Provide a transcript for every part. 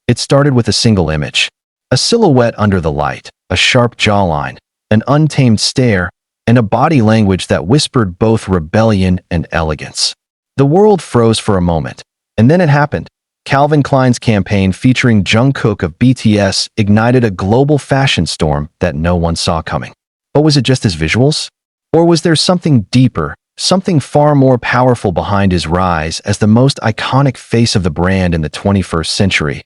It started with a single image. A silhouette under the light, a sharp jawline, an untamed stare, and a body language that whispered both rebellion and elegance. The world froze for a moment, and then it happened. Calvin Klein's campaign featuring Jungkook of BTS ignited a global fashion storm that no one saw coming. But was it just his visuals? Or was there something deeper, something far more powerful behind his rise as the most iconic face of the brand in the 21st century?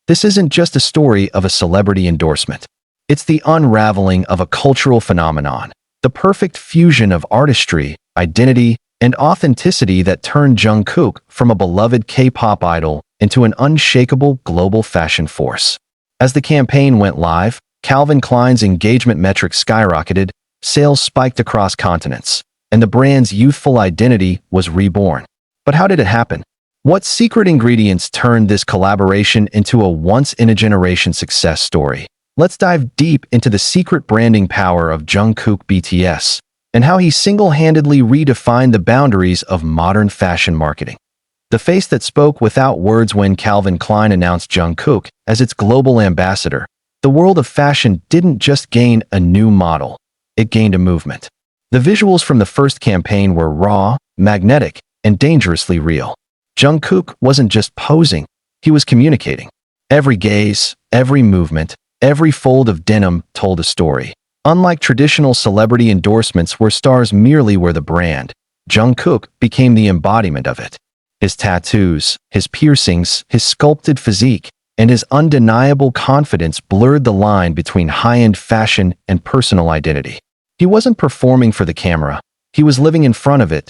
This isn't just a story of a celebrity endorsement. It's the unraveling of a cultural phenomenon, the perfect fusion of artistry, identity, and authenticity that turned Jungkook from a beloved K-pop idol into an unshakable global fashion force. As the campaign went live, Calvin Klein's engagement metrics skyrocketed, sales spiked across continents, and the brand's youthful identity was reborn. But how did it happen? What secret ingredients turned this collaboration into a once-in-a-generation success story? Let's dive deep into the secret branding power of Jungkook BTS and how he single-handedly redefined the boundaries of modern fashion marketing. The face that spoke without words when Calvin Klein announced Jungkook as its global ambassador. The world of fashion didn't just gain a new model, it gained a movement. The visuals from the first campaign were raw, magnetic, and dangerously real. Jungkook wasn't just posing, he was communicating. Every gaze, every movement, every fold of denim told a story. Unlike traditional celebrity endorsements where stars merely were the brand, Jungkook became the embodiment of it. His tattoos, his piercings, his sculpted physique, and his undeniable confidence blurred the line between high-end fashion and personal identity. He wasn't performing for the camera, he was living in front of it.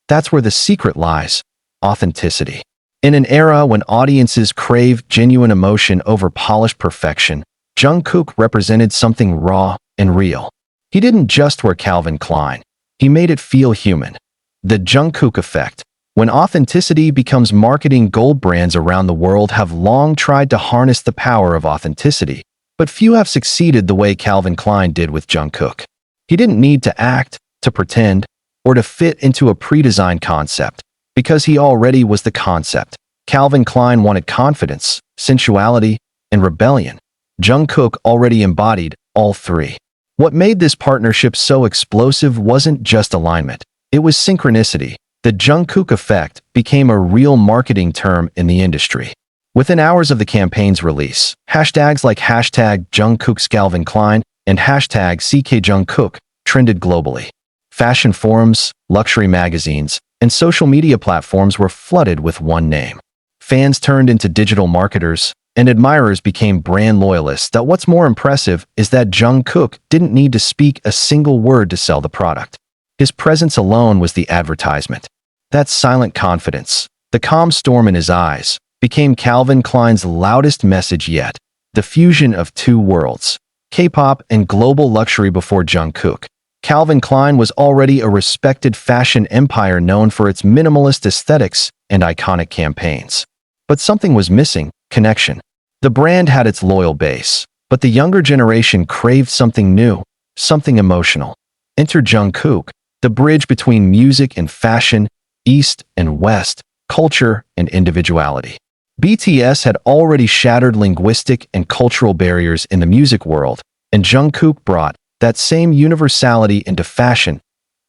That's where the secret lies: authenticity. In an era when audiences crave genuine emotion over polished perfection, Jungkook represented something raw and real. He didn't just wear Calvin Klein, he made it feel human. The Jungkook effect. When authenticity becomes marketing, gold brands around the world have long tried to harness the power of authenticity, but few have succeeded the way Calvin Klein did with Jungkook. He didn't need to act, to pretend, or to fit into a pre-designed concept, because he already was the concept. Calvin Klein wanted confidence, sensuality, and rebellion. Jungkook already embodied all three. What made this partnership so explosive wasn't just alignment, it was synchronicity. The Jungkook effect became a real marketing term in the industry. Within hours of the campaign's release, hashtags like #Jungkook'sCalvinKlein and #CKJungkook trended globally. Fashion forums, luxury magazines, and social media platforms were flooded with one name. Fans turned into digital marketers, and admirers became brand loyalists. What's more impressive is that Jungkook didn't need to speak a single word to sell the product. His presence alone was the advertisement. That silent confidence, the calm storm in his eyes, became Calvin Klein's loudest message yet. The fusion of two worlds, K-pop and global luxury. Before Jungkook, Calvin Klein was already a respected fashion empire known for its minimalist aesthetics and iconic campaigns. But something was missing: connection. The brand had its loyal base, but the younger generation craved something new, something emotional. Enter Jungkook, the bridge between music and fashion, East and West, culture and individuality. BTS had already shattered linguistic and cultural barriers in the music world, and Jungkook brought that same universality into fashion.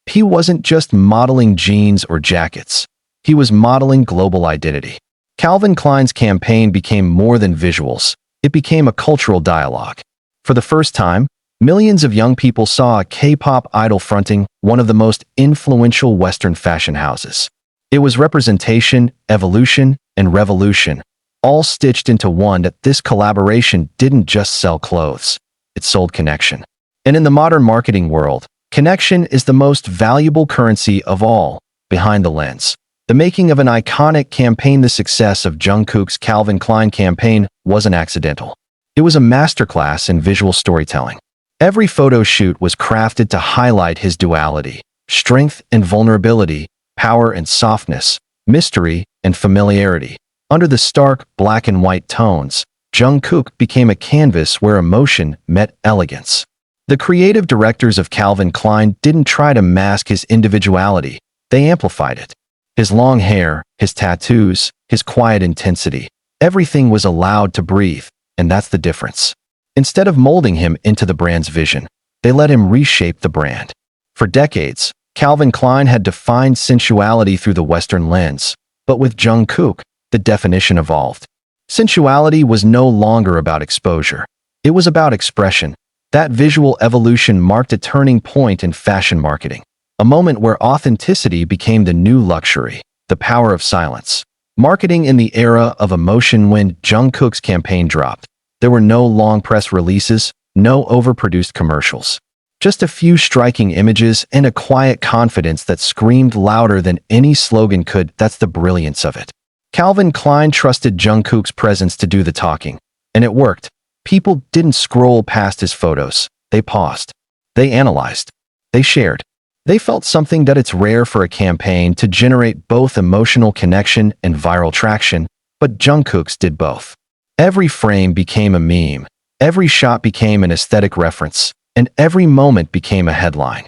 He wasn't just modeling jeans or jackets, he was modeling global identity. Calvin Klein's campaign became more than visuals, it became a cultural dialogue. For the first time, millions of young people saw a K-pop idol fronting one of the most influential Western fashion houses. It was representation, evolution, and revolution, all stitched into one. That this collaboration didn't just sell clothes, it sold connection. And in the modern marketing world, connection is the most valuable currency of all. Behind the lens, the making of an iconic campaign. The success of Jungkook's Calvin Klein campaign wasn't accidental. It was a masterclass in visual storytelling. Every photo shoot was crafted to highlight his duality: strength and vulnerability, power and softness, mystery and familiarity. Under the stark black and white tones, Jungkook became a canvas where emotion met elegance. The creative directors of Calvin Klein didn't try to mask his individuality, they amplified it. His long hair, his tattoos, his quiet intensity, Everything was allowed to breathe, and that's the difference. Instead of molding him into the brand's vision, they let him reshape the brand. For decades, Calvin Klein had defined sensuality through the Western lens, but with Jungkook, the definition evolved. Sensuality was no longer about exposure. It was about expression. That visual evolution marked a turning point in fashion marketing, a moment where authenticity became the new luxury, the power of silence. Marketing in the era of emotion. When Jungkook's campaign dropped, there were no long press releases, no overproduced commercials. Just a few striking images and a quiet confidence that screamed louder than any slogan could. That's the brilliance of it. Calvin Klein trusted Jungkook's presence to do the talking, and it worked. People didn't scroll past his photos. They paused. They analyzed. They shared. They felt something that it's rare for a campaign to generate both emotional connection and viral traction, but Jungkook's did both. Every frame became a meme. Every shot became an aesthetic reference, and every moment became a headline.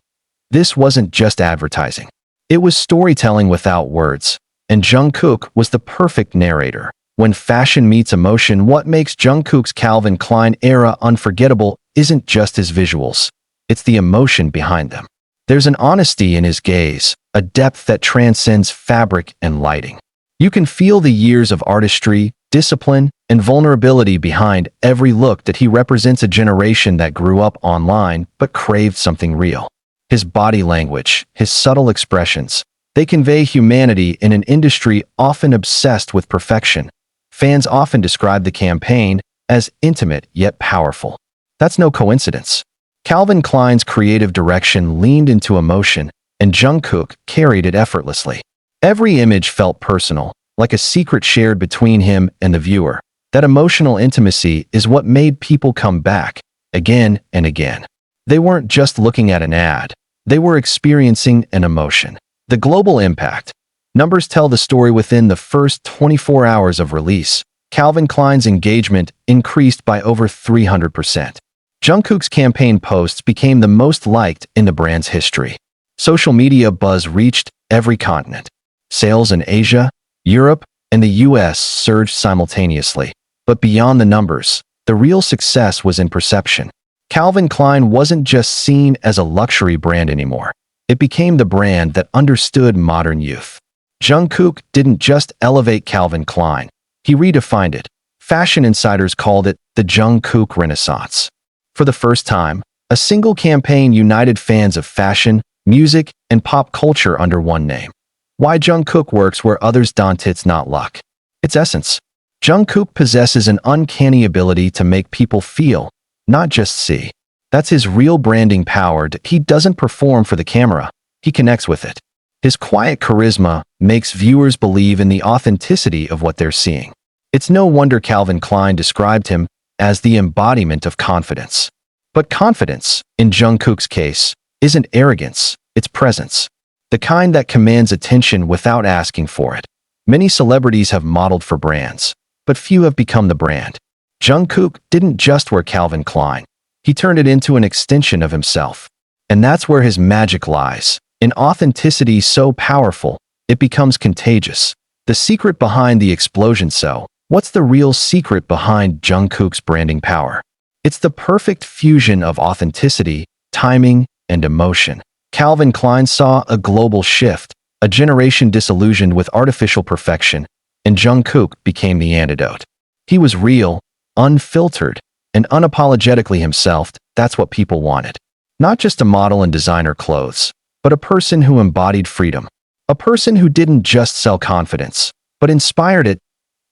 This wasn't just advertising. It was storytelling without words, and Jungkook was the perfect narrator. When fashion meets emotion, what makes Jungkook's Calvin Klein era unforgettable isn't just his visuals. It's the emotion behind them. There's an honesty in his gaze, a depth that transcends fabric and lighting. You can feel the years of artistry, discipline, and vulnerability behind every look. That he represents a generation that grew up online but craved something real. His body language, his subtle expressions, they convey humanity in an industry often obsessed with perfection. Fans often describe the campaign as intimate yet powerful. That's no coincidence. Calvin Klein's creative direction leaned into emotion, and Jungkook carried it effortlessly. Every image felt personal, like a secret shared between him and the viewer. That emotional intimacy is what made people come back, again and again. They weren't just looking at an ad. They were experiencing an emotion. The global impact. Numbers tell the story. Within the first 24 hours of release, Calvin Klein's engagement increased by over 300%. Jungkook's campaign posts became the most liked in the brand's history. Social media buzz reached every continent. Sales in Asia, Europe, and the US surged simultaneously. But beyond the numbers, the real success was in perception. Calvin Klein wasn't just seen as a luxury brand anymore. It became the brand that understood modern youth. Jungkook didn't just elevate Calvin Klein. He redefined it. Fashion insiders called it the Jungkook Renaissance. For the first time, a single campaign united fans of fashion, music, and pop culture under one name. Why Jungkook works where others don't. It's not luck. It's essence. Jungkook possesses an uncanny ability to make people feel, not just see. That's his real branding power. He doesn't perform for the camera. He connects with it. His quiet charisma makes viewers believe in the authenticity of what they're seeing. It's no wonder Calvin Klein described him as the embodiment of confidence. But confidence, in Jungkook's case, isn't arrogance, it's presence. The kind that commands attention without asking for it. Many celebrities have modeled for brands, but few have become the brand. Jungkook didn't just wear Calvin Klein. He turned it into an extension of himself. And that's where his magic lies. In authenticity so powerful, it becomes contagious. The secret behind the explosion. So, what's the real secret behind Jungkook's branding power? It's the perfect fusion of authenticity, timing, and emotion. Calvin Klein saw a global shift, a generation disillusioned with artificial perfection, and Jungkook became the antidote. He was real, unfiltered, and unapologetically himself. That's what people wanted. Not just a model in designer clothes, but a person who embodied freedom. A person who didn't just sell confidence, but inspired it.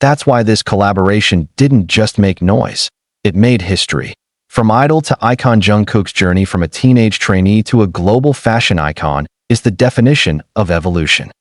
That's why this collaboration didn't just make noise. It made history. From idol to icon, Jungkook's journey from a teenage trainee to a global fashion icon is the definition of evolution.